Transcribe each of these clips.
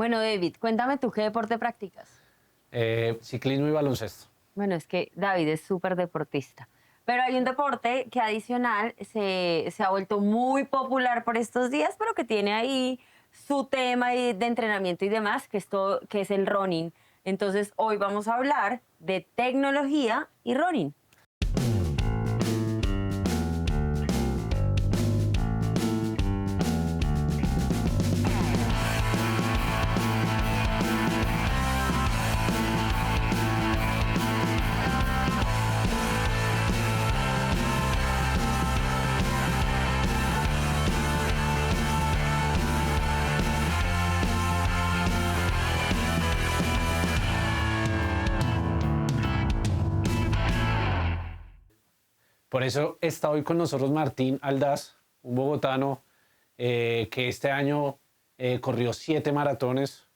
Bueno, David, cuéntame tú qué deporte practicas. Ciclismo y baloncesto. Bueno, es que David es súper deportista. Pero hay un deporte que adicional se ha vuelto muy popular por estos días, pero que tiene ahí su tema de entrenamiento y demás, que es el running. Entonces, hoy vamos a hablar de tecnología y running. Por eso está hoy con nosotros Martín Aldaz, un bogotano que este año corrió 7 maratones.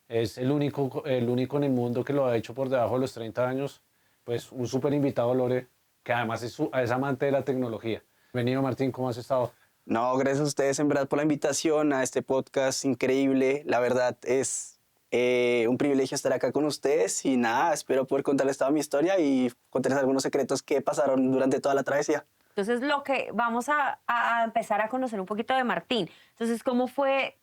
Es el único en el mundo que lo ha hecho por debajo de los 30 años. Pues un súper invitado, Lore, que además es amante de la tecnología. Bienvenido, Martín, ¿cómo has estado? No, gracias a ustedes en verdad por la invitación a este podcast increíble. La verdad es un privilegio estar acá con ustedes y nada, espero poder contarles toda mi historia y contarles algunos secretos que pasaron durante toda la travesía. Entonces, lo que vamos a empezar a conocer un poquito de Martín. Entonces, ¿cómo fue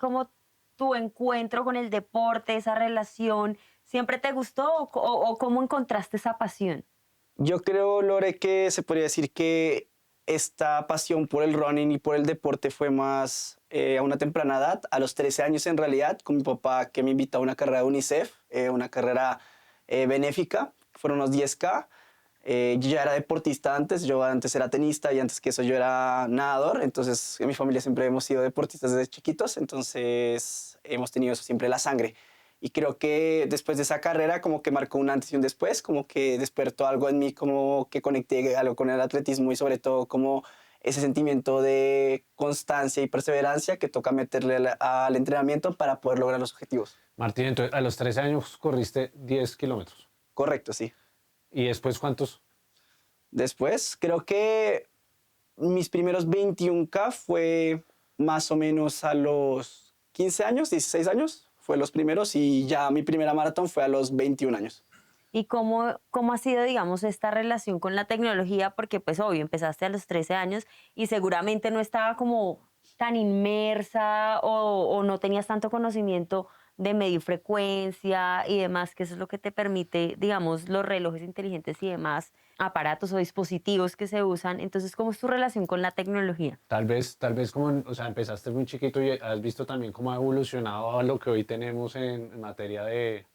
tu encuentro con el deporte, esa relación? ¿Siempre te gustó o cómo encontraste esa pasión? Yo creo, Lore, que se podría decir que esta pasión por el running y por el deporte fue más a una temprana edad, a los 13 años en realidad, con mi papá que me invitó a una carrera de UNICEF, una carrera benéfica, fueron unos 10K. Yo ya era deportista antes, yo antes era tenista y antes que eso yo era nadador, entonces en mi familia siempre hemos sido deportistas desde chiquitos, entonces hemos tenido eso siempre en la sangre. Y creo que después de esa carrera como que marcó un antes y un después, como que despertó algo en mí, como que conecté algo con el atletismo y sobre todo como ese sentimiento de constancia y perseverancia que toca meterle al entrenamiento para poder lograr los objetivos. Martín, entonces a los 13 años corriste 10 kilómetros. Correcto, sí. ¿Y después cuántos? Después creo que mis primeros 21K fue más o menos a los 15 años, 16 años, fue los primeros y ya mi primera maratón fue a los 21 años. ¿Y cómo ha sido, digamos, esta relación con la tecnología? Porque, pues, obvio, empezaste a los 13 años y seguramente no estaba como tan inmersa o no tenías tanto conocimiento de medir frecuencia y demás, que eso es lo que te permite, digamos, los relojes inteligentes y demás, aparatos o dispositivos que se usan. Entonces, ¿cómo es tu relación con la tecnología? Tal vez como, o sea, empezaste muy chiquito y has visto también cómo ha evolucionado a lo que hoy tenemos en materia de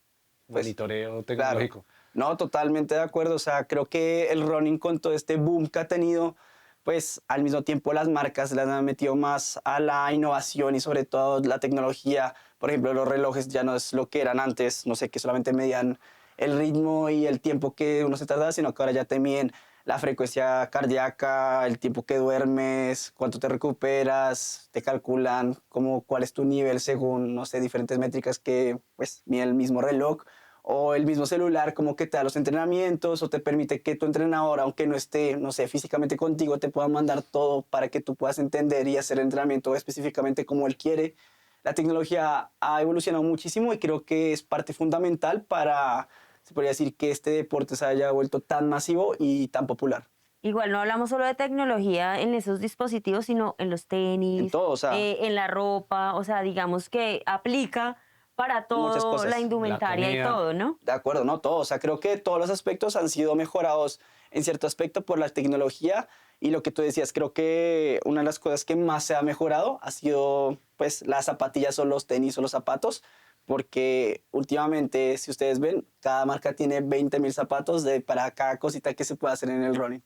Pues, monitoreo claro, tecnológico. no, totalmente de acuerdo. O sea, creo que el running con todo este boom que ha tenido, pues al mismo tiempo las marcas le han metido más a la innovación y sobre todo la tecnología. Por ejemplo, los relojes ya no es lo que eran antes, no sé, que solamente medían el ritmo y el tiempo que uno se tardaba, sino que ahora ya te miden la frecuencia cardíaca, el tiempo que duermes, cuánto te recuperas, te calculan como cuál es tu nivel según, no sé, diferentes métricas que pues mide el mismo reloj o el mismo celular como que te da los entrenamientos o te permite que tu entrenador, aunque no esté, no sé, físicamente contigo, te pueda mandar todo para que tú puedas entender y hacer el entrenamiento específicamente como él quiere. La tecnología ha evolucionado muchísimo y creo que es parte fundamental para, se podría decir, que este deporte se haya vuelto tan masivo y tan popular. Igual no hablamos solo de tecnología en esos dispositivos, sino en los En tenis, todo, o sea, en la ropa, o sea, digamos que aplica para muchas todo, la cosas. La indumentaria y comida. todo, ¿no? De acuerdo, no todo. O sea, creo que todos los aspectos han sido mejorados en cierto aspecto por la tecnología y lo que tú decías, creo que una de las cosas que más se ha mejorado ha sido pues las zapatillas o los tenis o los zapatos, porque últimamente, si ustedes ven, cada marca tiene 20.000 zapatos para cada cosita que se puede hacer en el running.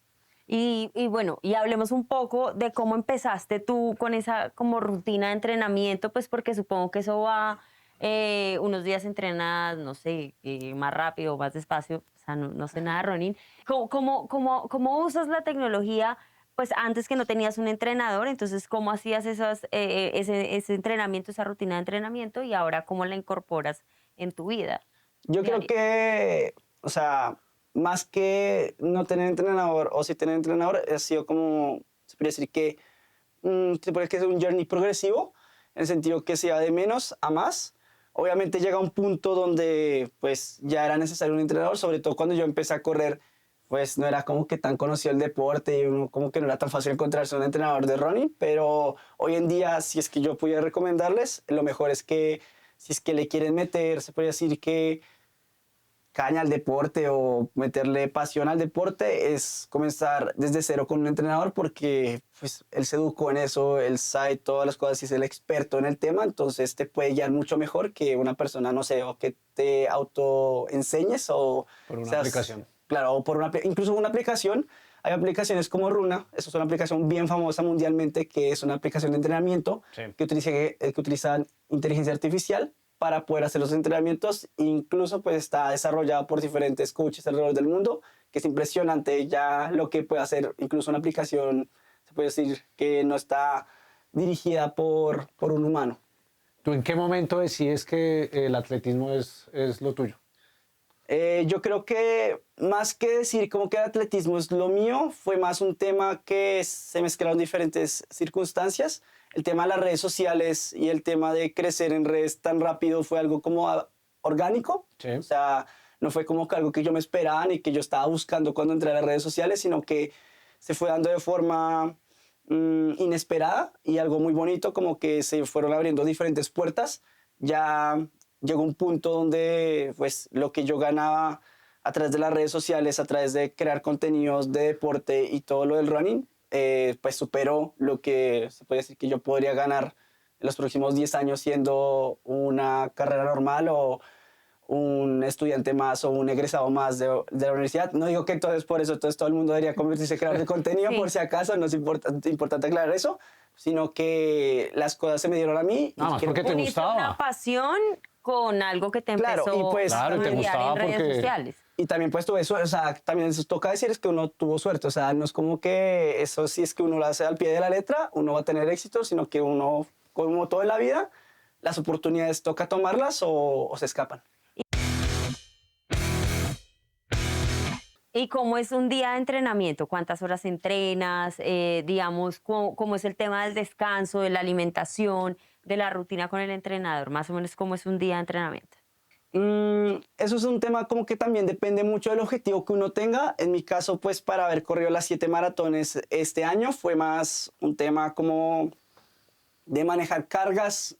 Y bueno, y hablemos un poco de cómo empezaste tú con esa como rutina de entrenamiento, pues porque supongo que eso va, unos días entrenas, no sé, más rápido, más despacio, o sea, no sé nada de running. ¿Cómo usas la tecnología? Pues antes que no tenías un entrenador, entonces ¿cómo hacías ese entrenamiento, esa rutina de entrenamiento y ahora cómo la incorporas en tu vida Yo creo diaria? que, o sea, más que no tener entrenador o si tener entrenador, ha sido como, se podría decir que, se puede decir que es un journey progresivo, en el sentido que sea de menos a más, obviamente llega un punto donde pues ya era necesario un entrenador, sobre todo cuando yo empecé a correr, pues no era como que tan conocido el deporte y uno como que no era tan fácil encontrarse un entrenador de running, pero hoy en día si es que yo pudiera recomendarles, lo mejor es que si es que le quieren meter, se podría decir que caña al deporte o meterle pasión al deporte es comenzar desde cero con un entrenador porque pues él se educó en eso, él sabe todas las cosas y es el experto en el tema, entonces te puede guiar mucho mejor que una persona, no sé, o que te autoenseñes o Por una seas, aplicación. claro, o por una, incluso una aplicación. Hay aplicaciones como Runa, eso es una aplicación bien famosa mundialmente, que es una aplicación de entrenamiento Sí. que utiliza inteligencia artificial para poder hacer los entrenamientos. Incluso pues está desarrollada por diferentes coaches alrededor del mundo, que es impresionante ya lo que puede hacer incluso una aplicación, se puede decir que no está dirigida por un humano. ¿Tú en qué momento decides que el atletismo es lo tuyo? Yo creo que más que decir como que el atletismo es lo mío, fue más un tema que se mezclaron diferentes circunstancias. El tema de las redes sociales y el tema de crecer en redes tan rápido fue algo como orgánico. Sí. O sea, no fue como que algo que yo me esperaba ni que yo estaba buscando cuando entré a las redes sociales, sino que se fue dando de forma inesperada y algo muy bonito, como que se fueron abriendo diferentes puertas. Ya llegó un punto donde pues lo que yo ganaba a través de las redes sociales, a través de crear contenidos de deporte y todo lo del running, pues superó lo que se puede decir que yo podría ganar en los próximos 10 años siendo una carrera normal o un estudiante más o un egresado más de la universidad. No digo que entonces por eso entonces todo el mundo debería convertirse en creador de contenido, Sí. por si acaso, no es importante aclarar eso, sino que las cosas se me dieron a mí. Nada más creo porque te Uniste gustaba. una pasión con algo que te Claro, empezó y pues- a Claro, y te cambiar gustaba en redes porque- sociales. Y también pues tuve suerte, o sea, también eso toca decir es que uno tuvo suerte, o sea, no es como que eso sí es que uno lo hace al pie de la letra, uno va a tener éxito, sino que uno, como todo en la vida, las oportunidades toca tomarlas o se escapan. ¿Y cómo es un día de entrenamiento? ¿Cuántas horas entrenas? Digamos, ¿cómo es el tema del descanso, de la alimentación, de la rutina con el entrenador? Más o menos, ¿cómo es un día de entrenamiento? Eso es un tema como que también depende mucho del objetivo que uno tenga. En mi caso, pues para haber corrido las 7 maratones este año fue más un tema como de manejar cargas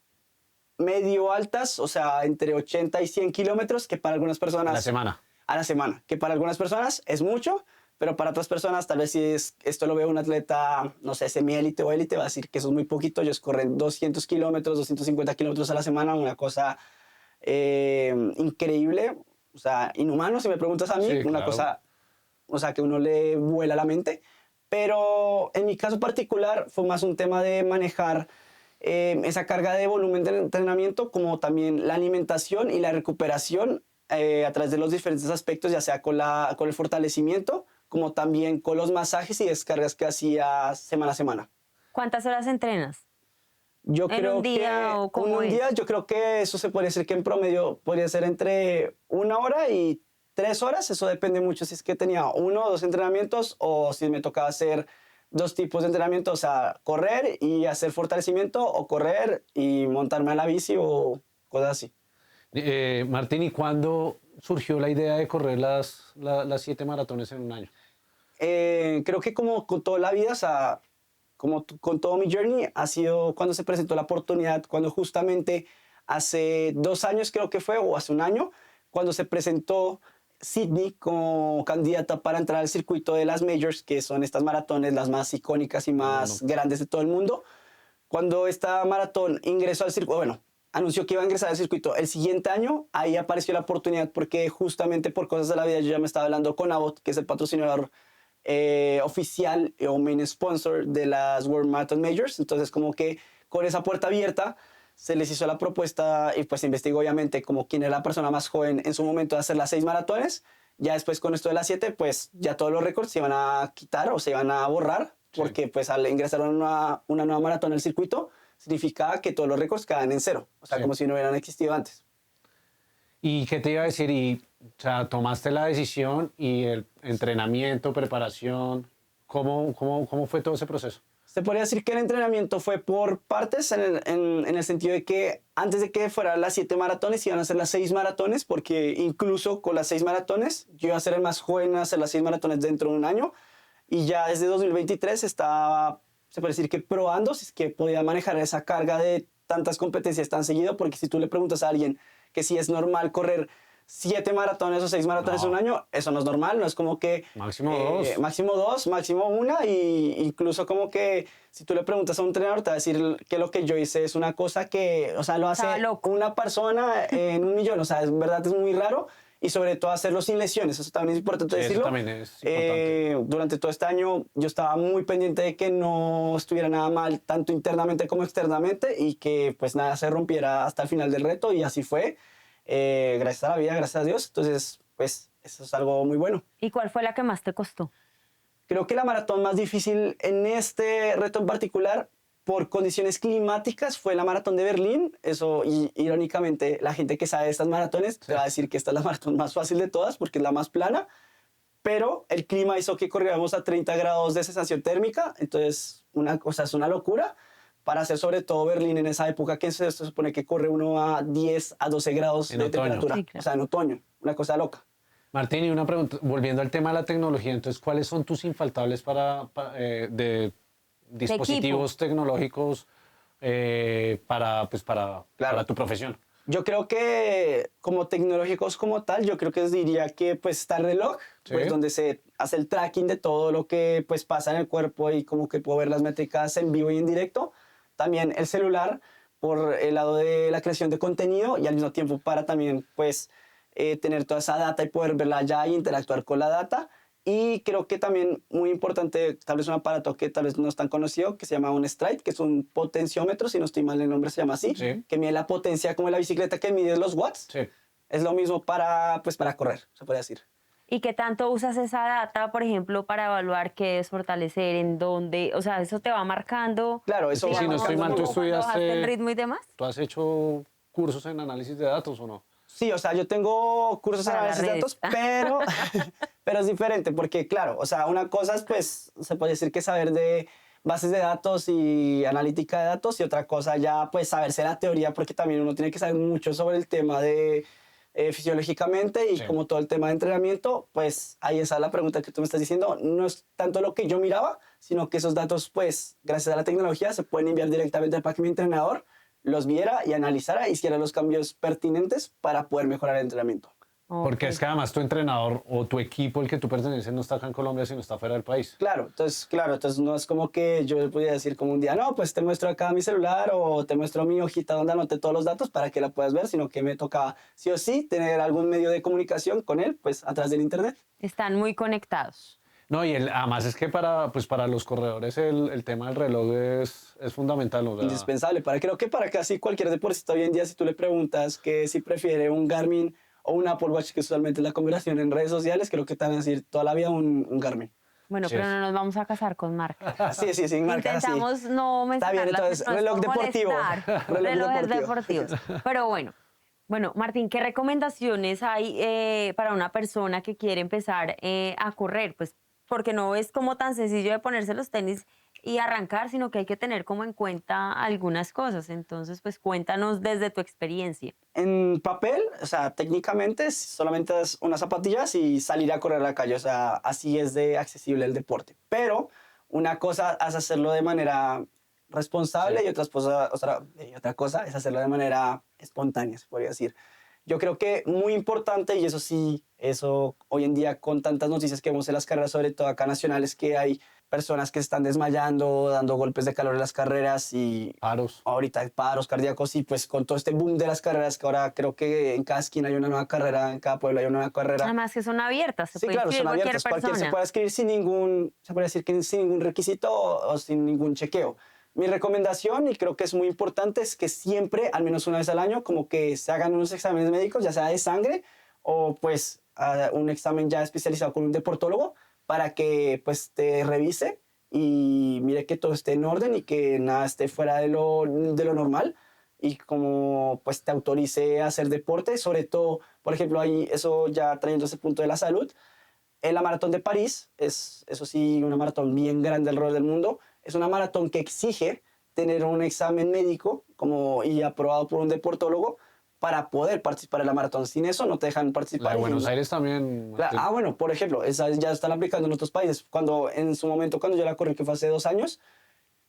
medio altas, o sea, entre 80 y 100 kilómetros, que para algunas personas... A la semana. A la semana, que para algunas personas es mucho, pero para otras personas, tal vez si esto lo ve un atleta, no sé, semiélite o élite, va a decir que eso es muy poquito. Ellos corren 200 kilómetros, 250 kilómetros a la semana, una cosa increíble, o sea, inhumano, si me preguntas a mí, Sí, una claro. cosa, o sea, que uno le vuela la mente. Pero en mi caso particular fue más un tema de manejar esa carga de volumen de entrenamiento, como también la alimentación y la recuperación a través de los diferentes aspectos, ya sea con el fortalecimiento, como también con los masajes y descargas que hacía semana a semana. ¿Cuántas horas entrenas? Yo ¿En creo un día que o cómo un es? día, yo creo que eso se podría decir que en promedio podría ser entre 1 hora y 3 horas. Eso depende mucho si es que tenía 1 o 2 entrenamientos o si me tocaba hacer 2 tipos de entrenamiento, o sea, correr y hacer fortalecimiento o correr y montarme a la bici o cosas así. Martín, ¿y cuándo surgió la idea de correr las 7 maratones en un año? Creo que como con toda la vida, o sea, como con todo mi journey, ha sido cuando se presentó la oportunidad, cuando justamente hace 2 años creo que fue, o hace un año, cuando se presentó Sydney como candidata para entrar al circuito de las majors, que son estas maratones las más icónicas y más grandes de todo el mundo. Cuando esta maratón ingresó al circuito, bueno, anunció que iba a ingresar al circuito el siguiente año, ahí apareció la oportunidad porque justamente por cosas de la vida yo ya me estaba hablando con Abbott, que es el patrocinador oficial o main sponsor de las World Marathon Majors. Entonces como que con esa puerta abierta se les hizo la propuesta y pues se investigó obviamente como quién era la persona más joven en su momento de hacer las 6 maratones. Ya después con esto de las 7 pues ya todos los récords se iban a quitar o se iban a borrar porque pues al ingresar una nueva maratón al circuito significaba que todos los récords quedaban en cero, o sea, Sí. como si no hubieran existido antes. ¿Y qué te iba a decir? O sea, tomaste la decisión y el entrenamiento, preparación, ¿cómo fue todo ese proceso? Se podría decir que el entrenamiento fue por partes en el sentido de que antes de que fueran las 7 maratones iban a ser las 6 maratones, porque incluso con las 6 maratones yo iba a ser el más joven a hacer las 6 maratones dentro de un año, y ya desde 2023 estaba, se puede decir que probando si es que podía manejar esa carga de tantas competencias tan seguido, porque si tú le preguntas a alguien que si es normal correr 7 maratones o 6 maratones en un año, eso no es normal, no es como que... Máximo dos. Máximo 2, máximo 1, y incluso como que si tú le preguntas a un entrenador te va a decir que lo que yo hice es una cosa que, o sea, lo hace una persona en 1.000.000, o sea, es verdad, es muy raro, y sobre todo hacerlo sin lesiones, eso también es importante Sí, decirlo. eso también es importante. Durante todo este año yo estaba muy pendiente de que no estuviera nada mal, tanto internamente como externamente, y que pues nada se rompiera hasta el final del reto, y así fue. Gracias a la vida, gracias a Dios. Entonces, pues, eso es algo muy bueno. ¿Y cuál fue la que más te costó? Creo que la maratón más difícil en este reto en particular, por condiciones climáticas, fue la maratón de Berlín. Eso, y irónicamente, la gente que sabe de estas maratones te va a decir que esta es la maratón más fácil de todas porque es la más plana, pero el clima hizo que corriéramos a 30 grados de sensación térmica. Entonces, una cosa es una locura para hacer sobre todo Berlín en esa época que se supone que corre uno a 10 a 12 grados En de otoño. temperatura. Sí, claro. O sea, en otoño, una cosa loca. Martín, y una pregunta, volviendo al tema de la tecnología, entonces, ¿cuáles son tus infaltables de dispositivos tecnológicos para tu profesión? Yo creo que como tecnológicos como tal, yo creo que os diría que pues está el reloj, Sí. pues donde se hace el tracking de todo lo que pues pasa en el cuerpo y como que puedo ver las métricas en vivo y en directo. También el celular por el lado de la creación de contenido y al mismo tiempo para también pues tener toda esa data y poder verla ya y interactuar con la data. Y creo que también muy importante, tal vez un aparato que tal vez no es tan conocido, que se llama un Stride, que es un potenciómetro, si no estoy mal el nombre se llama así, Sí. que mide la potencia como la bicicleta que mide los watts. Sí. Es lo mismo para, pues, para correr, se puede decir. ¿Y qué tanto usas esa data, por ejemplo, para evaluar qué es fortalecer, en dónde? O sea, eso te va marcando. Claro, eso Sí, va si no estoy mal, tú como cuando estudiaste- bajaste el ritmo y demás. ¿Tú has hecho cursos en análisis de datos o no? Sí, o sea, yo tengo cursos en Para análisis de las datos, pero es diferente porque, claro, o sea, una cosa es, pues, se puede decir que saber de bases de datos y analítica de datos, y otra cosa ya, pues, saberse la teoría, porque también uno tiene que saber mucho sobre el tema de fisiológicamente y Sí. como todo el tema de entrenamiento, pues, ahí está la pregunta que tú me estás diciendo. No es tanto lo que yo miraba, sino que esos datos, pues, gracias a la tecnología, se pueden enviar directamente para que mi entrenador los viera y analizara y hiciera los cambios pertinentes para poder mejorar el entrenamiento. Porque Ok. es que además tu entrenador o tu equipo, el que tú perteneces, no está acá en Colombia, sino está fuera del país. Claro, entonces no es como que yo le pudiera decir como un día, no, pues te muestro acá mi celular o te muestro mi hojita donde anoté todos los datos para que la puedas ver, sino que me toca sí o sí tener algún medio de comunicación con él, pues a través del internet. Están muy conectados. No, y además es que para los corredores el tema del reloj es fundamental. O sea, Indispensable. Creo que para casi cualquier deportista hoy en día, si tú le preguntas que si prefiere un Garmin o un Apple Watch, que usualmente es la combinación en redes sociales, creo que te van a decir toda la vida un Garmin. Bueno, Sí pero es. no nos vamos a casar con marcas. Sí, sin marcas así. Intentamos no Está bien, mencionarlas, entonces, no es reloj por deportivo. molestar. Reloj Relojes deportivo. deportivos. Pero bueno, Martín, ¿qué recomendaciones hay para una persona que quiere empezar a correr? Pues porque no es como tan sencillo de ponerse los tenis y arrancar, sino que hay que tener como en cuenta algunas cosas. Entonces, pues cuéntanos desde tu experiencia. En papel, o sea, técnicamente solamente es unas zapatillas y salir a correr a la calle, o sea, así es de accesible el deporte. Pero una cosa es hacerlo de manera responsable Sí. y otra cosa es hacerlo de manera espontánea, se podría decir. Yo creo que muy importante, y eso sí, eso hoy en día con tantas noticias que vemos en las carreras, sobre todo acá nacionales, que hay personas que se están desmayando, dando golpes de calor en las carreras y paros. ahorita hay paros cardíacos, y pues con todo este boom de las carreras, que ahora creo que en cada esquina hay una nueva carrera, en cada pueblo hay una nueva carrera. Además que son abiertas, se Sí, puede claro, inscribir son cualquier abiertas. persona. Cualquier se puede escribir sin ningún, se puede decir que sin ningún requisito o sin ningún chequeo. Mi recomendación, y creo que es muy importante, es que siempre, al menos una vez al año, como que se hagan unos exámenes médicos, ya sea de sangre o pues un examen ya especializado con un deportólogo para que pues te revise y mire que todo esté en orden y que nada esté fuera de lo normal, y como pues te autorice a hacer deporte, sobre todo, por ejemplo, ahí eso ya trayendo ese punto de la salud. En la maratón de París es, eso sí, una maratón bien grande alrededor del mundo, es una maratón que exige tener un examen médico y aprobado por un deportólogo para poder participar en la maratón. Sin eso no te dejan participar. La de Buenos Aires también. Bueno, por ejemplo, esas ya están aplicando en otros países. En su momento, cuando yo la corrí, que fue hace 2 años,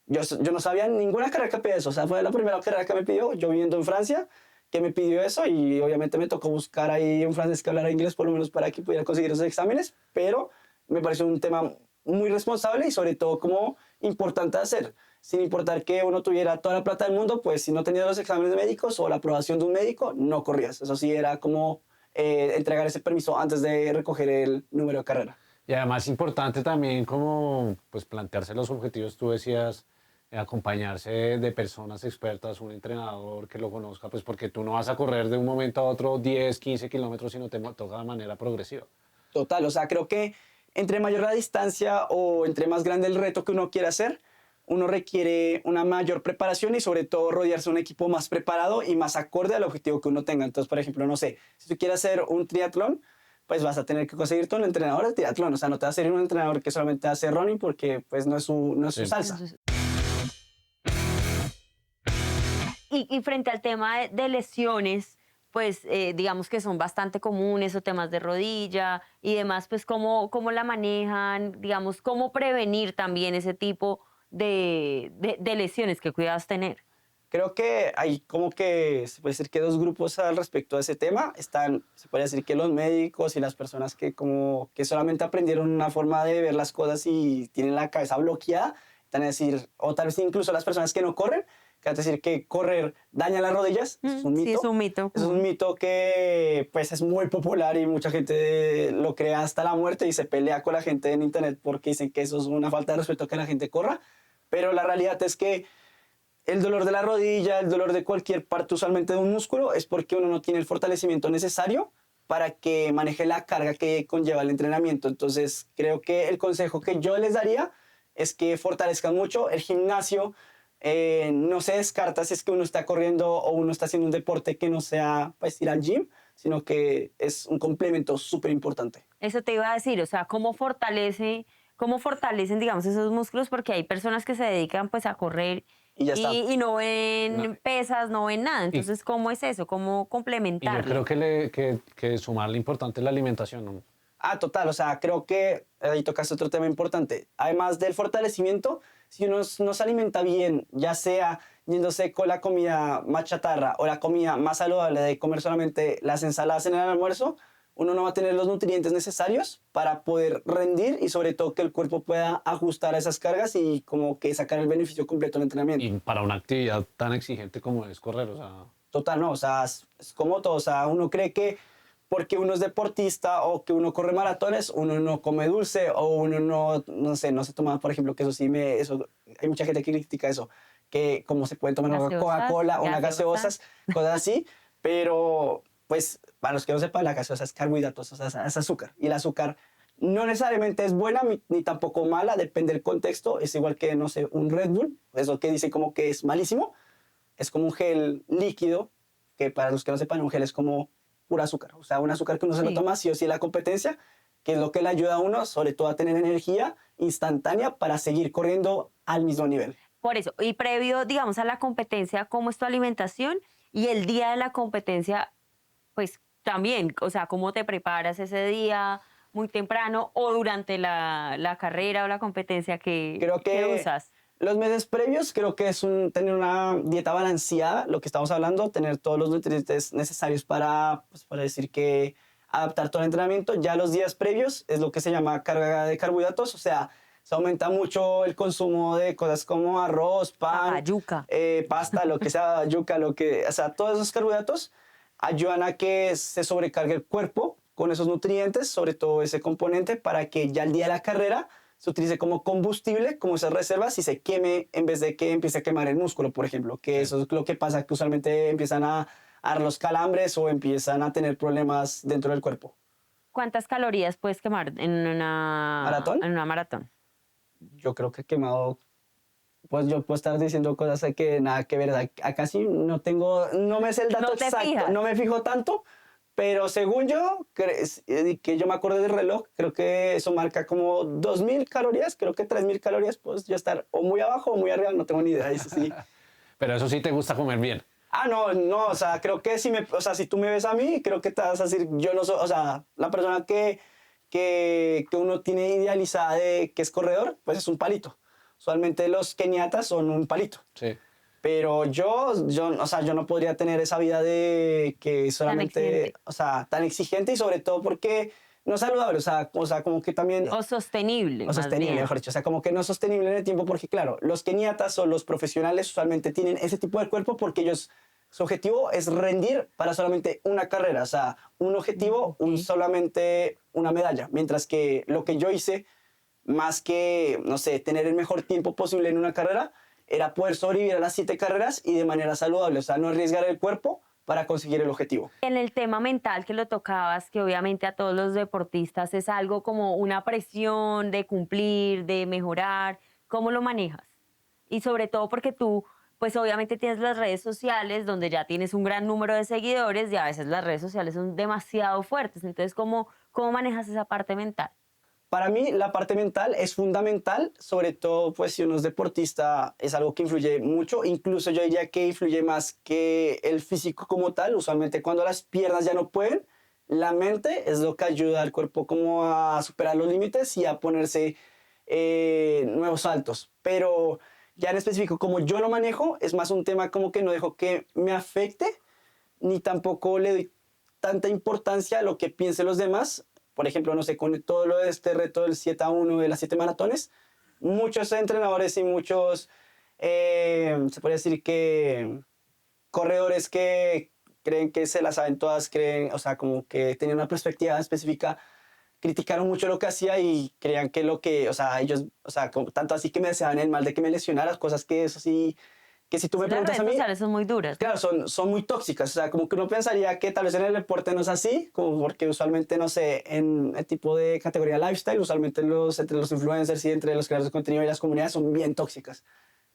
yo no sabía ninguna carrera que pedía eso. O sea, fue la primera carrera que me pidió, yo viviendo en Francia, que me pidió eso, y obviamente me tocó buscar ahí un francés que hablara inglés, por lo menos para que pudiera conseguir esos exámenes, pero me pareció un tema muy responsable y sobre todo como importante de hacer. Sin importar que uno tuviera toda la plata del mundo, pues si no tenías los exámenes médicos o la aprobación de un médico, no corrías. Eso sí era como entregar ese permiso antes de recoger el número de carrera. Y además importante también como pues plantearse los objetivos. Tú decías acompañarse de personas expertas, un entrenador que lo conozca, pues porque tú no vas a correr de un momento a otro 10, 15 kilómetros, sino te toca de manera progresiva. Total, o sea, creo que entre mayor la distancia o entre más grande el reto que uno quiere hacer, uno requiere una mayor preparación y sobre todo rodearse de un equipo más preparado y más acorde al objetivo que uno tenga. Entonces, por ejemplo, no sé, si tú quieres hacer un triatlón, pues vas a tener que conseguirte un entrenador de triatlón. O sea, no te va a ser un entrenador que solamente hace running porque pues no es su salsa. Y frente al tema de lesiones, pues digamos que son bastante comunes o temas de rodilla y demás, pues cómo la manejan, digamos, cómo prevenir también ese tipo de lesiones, qué cuidados tener. Creo que hay como que, se puede decir que 2 grupos al respecto de ese tema. Se puede decir que los médicos y las personas que como que solamente aprendieron una forma de ver las cosas y tienen la cabeza bloqueada, van a decir, o tal vez incluso las personas que no corren, que van a decir que correr daña las rodillas. Eso es un mito. Sí, es un mito. Eso es un mito que pues es muy popular y mucha gente lo cree hasta la muerte y se pelea con la gente en internet porque dicen que eso es una falta de respeto que la gente corra. Pero la realidad es que el dolor de la rodilla, el dolor de cualquier parte usualmente de un músculo, es porque uno no tiene el fortalecimiento necesario para que maneje la carga que conlleva el entrenamiento. Entonces, creo que el consejo que yo les daría es que fortalezcan mucho el gimnasio. No se descarta si es que uno está corriendo o uno está haciendo un deporte que no sea pues, ir al gym, sino que es un complemento súper importante. Eso te iba a decir, o sea, cómo fortalecen, digamos, esos músculos, porque hay personas que se dedican pues a correr Y ya está. y no ven pesas, no ven nada. Entonces, ¿cómo es eso? ¿Cómo Y complementarlo? yo creo que sumarle importante es la alimentación, ¿no? Total, o sea, creo que ahí tocaste otro tema importante. Además del fortalecimiento, si uno no se alimenta bien, ya sea yéndose con la comida más chatarra o la comida más saludable de comer solamente las ensaladas en el almuerzo, uno no va a tener los nutrientes necesarios para poder rendir y sobre todo que el cuerpo pueda ajustar a esas cargas y como que sacar el beneficio completo del entrenamiento. Y para una actividad tan exigente como es correr, o sea... Total, no, o sea, es como todo, o sea, uno cree que porque uno es deportista o que uno corre maratones, uno no come dulce o uno no sé, no se toma, por ejemplo, que hay mucha gente que critica eso, que como se pueden tomar una Coca-Cola o unas gaseosas, cosas así, pero pues para los que no sepan, la gaseosa es carbohidratos, o sea, es azúcar, y el azúcar no necesariamente es buena ni tampoco mala, depende del contexto, es igual que, no sé, un Red Bull, eso que dice como que es malísimo, es como un gel líquido, que para los que no sepan, un gel es como pura azúcar, o sea, un azúcar que uno se lo toma sí o sí en la competencia, que es lo que le ayuda a uno, sobre todo a tener energía instantánea para seguir corriendo al mismo nivel. Por eso, y previo, digamos, a la competencia, ¿cómo es tu alimentación? Y el día de la competencia, pues también, o sea, ¿cómo te preparas ese día muy temprano o durante la carrera o la competencia que usas? Los meses previos creo que es tener una dieta balanceada, lo que estamos hablando, tener todos los nutrientes necesarios para decir que adaptar todo el entrenamiento. Ya los días previos es lo que se llama carga de carbohidratos, o sea, se aumenta mucho el consumo de cosas como arroz, pan, yuca. pasta, lo que sea, yuca, o sea, todos esos carbohidratos ayudan a que se sobrecargue el cuerpo con esos nutrientes, sobre todo ese componente, para que ya el día de la carrera se utilice como combustible, como esas reservas, y se queme en vez de que empiece a quemar el músculo, por ejemplo, que eso es lo que pasa, que usualmente empiezan a dar los calambres o empiezan a tener problemas dentro del cuerpo. ¿Cuántas calorías puedes quemar en una maratón? Yo creo que he quemado, pues yo puedo estar diciendo cosas que nada que ver, acá sí no me sé el dato exacto, no me fijo tanto, Pero según yo, que yo me acuerdo del reloj, creo que eso marca como 2.000 calorías, creo que 3.000 calorías, pues ya estar o muy abajo o muy arriba, no tengo ni idea, eso sí. Pero eso sí te gusta comer bien. Ah, no, no, o sea, creo que o sea, si tú me ves a mí, creo que te vas a decir, yo no soy, o sea, la persona que uno tiene idealizada de que es corredor, pues es un palito. Usualmente los keniatas son un palito. Sí. Pero o sea, yo no podría tener esa vida de que solamente, exigente. o sea, tan exigente y sobre todo porque no es saludable, o sea, como que también... O sostenible, O más sostenible, bien. mejor dicho. O sea, como que no es sostenible en el tiempo porque, claro, los keniatas o los profesionales usualmente tienen ese tipo de cuerpo porque ellos, su objetivo es rendir para solamente una carrera. O sea, un objetivo, Ok. solamente una medalla. Mientras que lo que yo hice, más que, no sé, tener el mejor tiempo posible en una carrera, era poder sobrevivir a las 7 carreras y de manera saludable. O sea, no arriesgar el cuerpo para conseguir el objetivo. En el tema mental que lo tocabas, que obviamente a todos los deportistas es algo como una presión de cumplir, de mejorar, ¿cómo lo manejas? Y sobre todo porque tú, pues obviamente tienes las redes sociales donde ya tienes un gran número de seguidores y a veces las redes sociales son demasiado fuertes. Entonces, ¿cómo manejas esa parte mental? Para mí, la parte mental es fundamental, sobre todo pues si uno es deportista, es algo que influye mucho, incluso yo diría que influye más que el físico como tal. Usualmente cuando las piernas ya no pueden, la mente es lo que ayuda al cuerpo como a superar los límites y a ponerse nuevos saltos. Pero ya en específico, como yo lo manejo, es más un tema como que no dejo que me afecte, ni tampoco le doy tanta importancia a lo que piensen los demás. Por ejemplo, no sé, con todo lo de este reto del 7-1 de las 7 maratones, muchos entrenadores y muchos, se podría decir que corredores que creen que se las saben todas, creen, o sea, como que tenían una perspectiva específica, criticaron mucho lo que hacía y creían que lo que, o sea, ellos, o sea, tanto así que me deseaban el mal de que me lesionara, cosas que eso sí, que si tú me Las preguntas redes a mí, sociales son muy duras, ¿no? claro, son muy tóxicas, o sea, como que uno pensaría que tal vez en el deporte no es así, como porque usualmente, no sé, en el tipo de categoría lifestyle, usualmente entre los influencers y entre los creadores de contenido y las comunidades son bien tóxicas.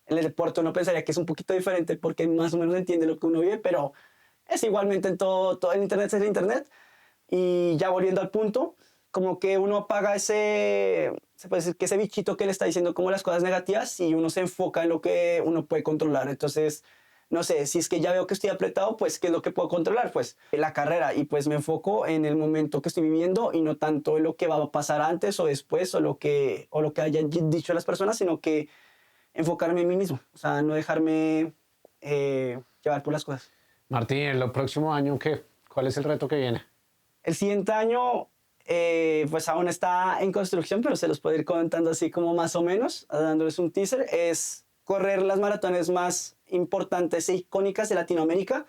En el deporte uno pensaría que es un poquito diferente porque más o menos entiende lo que uno vive, pero es igualmente en todo el internet es el internet. Y ya volviendo al punto, como que uno apaga se puede decir que ese bichito que le está diciendo como las cosas negativas y uno se enfoca en lo que uno puede controlar. Entonces, no sé, si es que ya veo que estoy apretado, pues, ¿qué es lo que puedo controlar? Pues, la carrera. Y pues me enfoco en el momento que estoy viviendo y no tanto en lo que va a pasar antes o después o lo que hayan dicho las personas, sino que enfocarme en mí mismo. O sea, no dejarme llevar por las cosas. Martín, ¿en lo próximo año qué? ¿Cuál es el reto que viene? El siguiente año, pues aún está en construcción, pero se los puedo ir contando así como más o menos, dándoles un teaser, es correr las maratones más importantes e icónicas de Latinoamérica.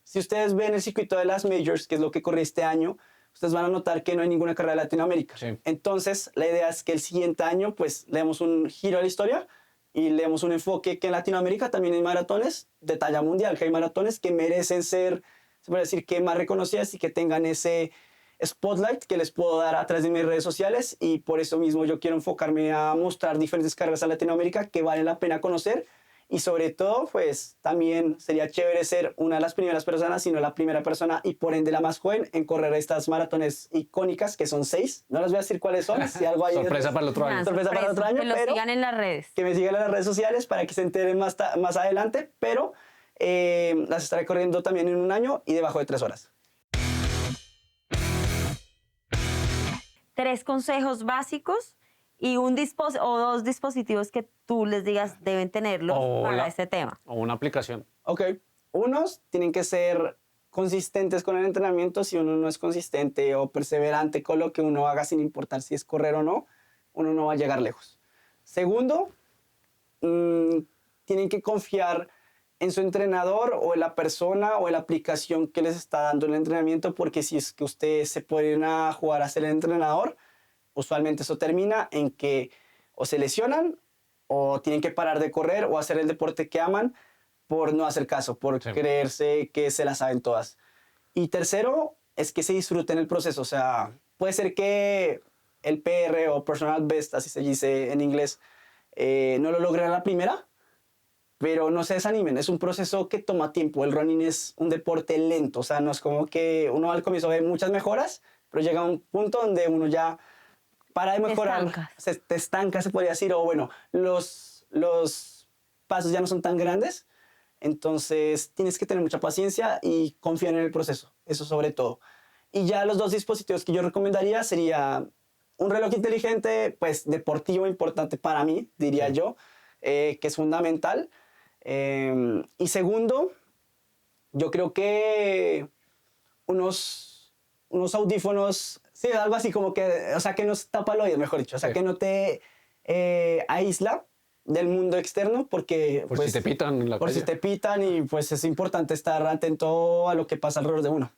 Si ustedes ven el circuito de las Majors, que es lo que corrí este año, ustedes van a notar que no hay ninguna carrera de Latinoamérica. Sí. Entonces, la idea es que el siguiente año, pues, le demos un giro a la historia y le demos un enfoque que en Latinoamérica también hay maratones de talla mundial, que hay maratones que merecen ser, se puede decir, que más reconocidas y que tengan ese spotlight que les puedo dar a través de mis redes sociales, y por eso mismo yo quiero enfocarme a mostrar diferentes carreras a Latinoamérica que valen la pena conocer. Y sobre todo, pues también sería chévere ser una de las primeras personas, sino la primera persona y por ende la más joven en correr estas maratones icónicas, que son 6. No les voy a decir cuáles son, si algo hay Sorpresa para el otro año. Sorpresa para el otro año, Que lo pero sigan en las redes. que me sigan en las redes sociales para que se enteren más adelante, pero las estaré corriendo también en un año y debajo de 3 horas. 3 consejos básicos y o 2 dispositivos que tú les digas deben tenerlos para este tema. O una aplicación. Ok, unos tienen que ser consistentes con el entrenamiento. Si uno no es consistente o perseverante con lo que uno haga, sin importar si es correr o no, uno no va a llegar lejos. Segundo, tienen que confiar en su entrenador o en la persona o en la aplicación que les está dando el entrenamiento, porque si es que ustedes se ponen a jugar a ser el entrenador, usualmente eso termina en que o se lesionan o tienen que parar de correr o hacer el deporte que aman por no hacer caso, por creerse que se la saben todas. Y tercero, es que se disfruten el proceso. O sea, puede ser que el PR o Personal Best, así se dice en inglés, no lo logren a la primera, pero no se desanimen, es un proceso que toma tiempo. El running es un deporte lento, o sea, no es como que uno al comienzo ve muchas mejoras, pero llega a un punto donde uno ya para de mejorar, te estanca, se podría decir, o bueno, los pasos ya no son tan grandes, entonces tienes que tener mucha paciencia y confiar en el proceso, eso sobre todo. Y ya los dos dispositivos que yo recomendaría sería un reloj inteligente, pues deportivo importante para mí, diría yo, que es fundamental. Y segundo, yo creo que unos audífonos, sí, algo así como que, o sea, que nos tapa el oído, mejor dicho, o sea, que no te aísla del mundo externo, porque Por pues, si te pitan en la por calle. si te pitan, y pues es importante estar atento a lo que pasa alrededor de uno.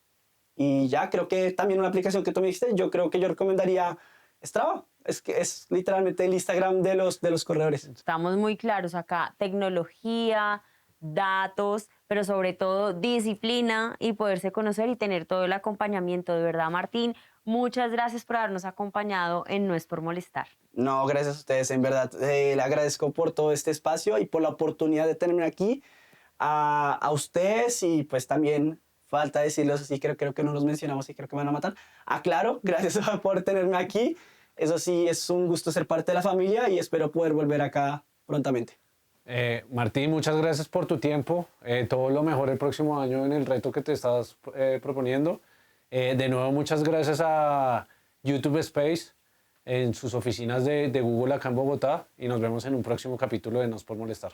Y ya creo que también una aplicación que tú me dijiste, yo creo que yo recomendaría Strava. Es que es literalmente el Instagram de los corredores. Estamos muy claros acá, tecnología, datos, pero sobre todo disciplina y poderse conocer y tener todo el acompañamiento. De verdad, Martín, muchas gracias por habernos acompañado en No es por molestar. No, gracias a ustedes, en verdad. Le agradezco por todo este espacio y por la oportunidad de tenerme aquí. A ustedes, y pues también falta decirlos así, creo que no los mencionamos y creo que me van a matar. Claro, gracias por tenerme aquí. Eso sí, es un gusto ser parte de la familia y espero poder volver acá prontamente. Martín, muchas gracias por tu tiempo. Todo lo mejor el próximo año en el reto que te estás proponiendo. De nuevo, muchas gracias a YouTube Space en sus oficinas de Google acá en Bogotá, y nos vemos en un próximo capítulo de No es por molestar.